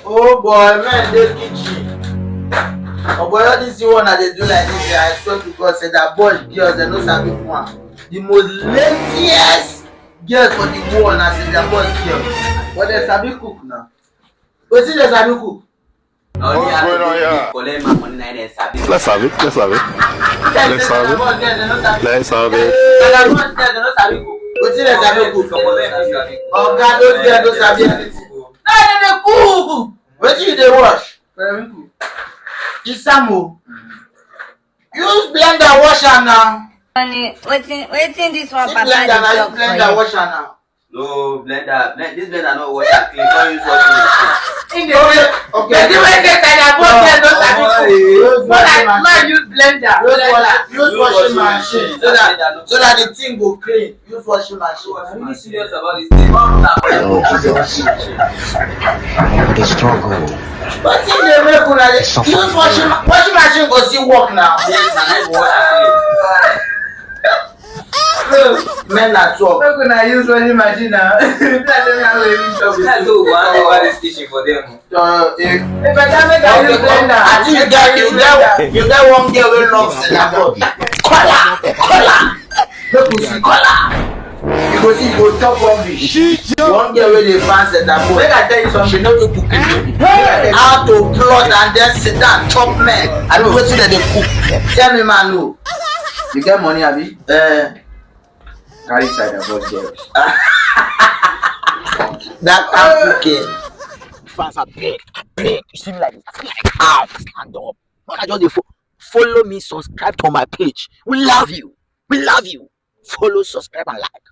Oh boy, man, they kitchen. Oh boy, all this one that they do like this, I swear to God, say that boy girls, they know sabi one. The most laziest girls for the world, I say their boys girls. But they sabi cook now. But see they sabi cook. What's going on here? Let's have it. Let's have it. Let's have it. Let's have it. But see they sabi cook. Oh God, those girls don't sabi anything. Nah, they cook. Wetin you dey wash? Isamo. Use blender wash am now. Honey, waiting this one, Use Papa. blender now. Use blender wash am now. No, blender. This blender not wash and clean. Don't use washing machine. Okay. The way they say that both girls don't sabi cook. But like man use blender. Use washing machine so that the thing go clean. Use washing machine. I'm really serious about this thing. The struggle. But if they make una dey use washing machine go still work now. Yes, man, I wash and Men na talk. How can I use washing machine now? That's how we use clean. Let's go one over this kitchen for them. If I can't make I use blender. I think you get one girl wey love Senator. Collar. Make we see collar. You go see you go chop rubbish. One girl wey dey fancy Senator. Make I tell you something, no do cooking. How to plot and then sit down chop men. I know wetin dem dey cook. Tell me man no. You get money abi? Carry side about girls. That kind cooking. Fans are big. You see me like stand up. Not just dey follow me, subscribe to my page. We love you. Follow, subscribe, and like.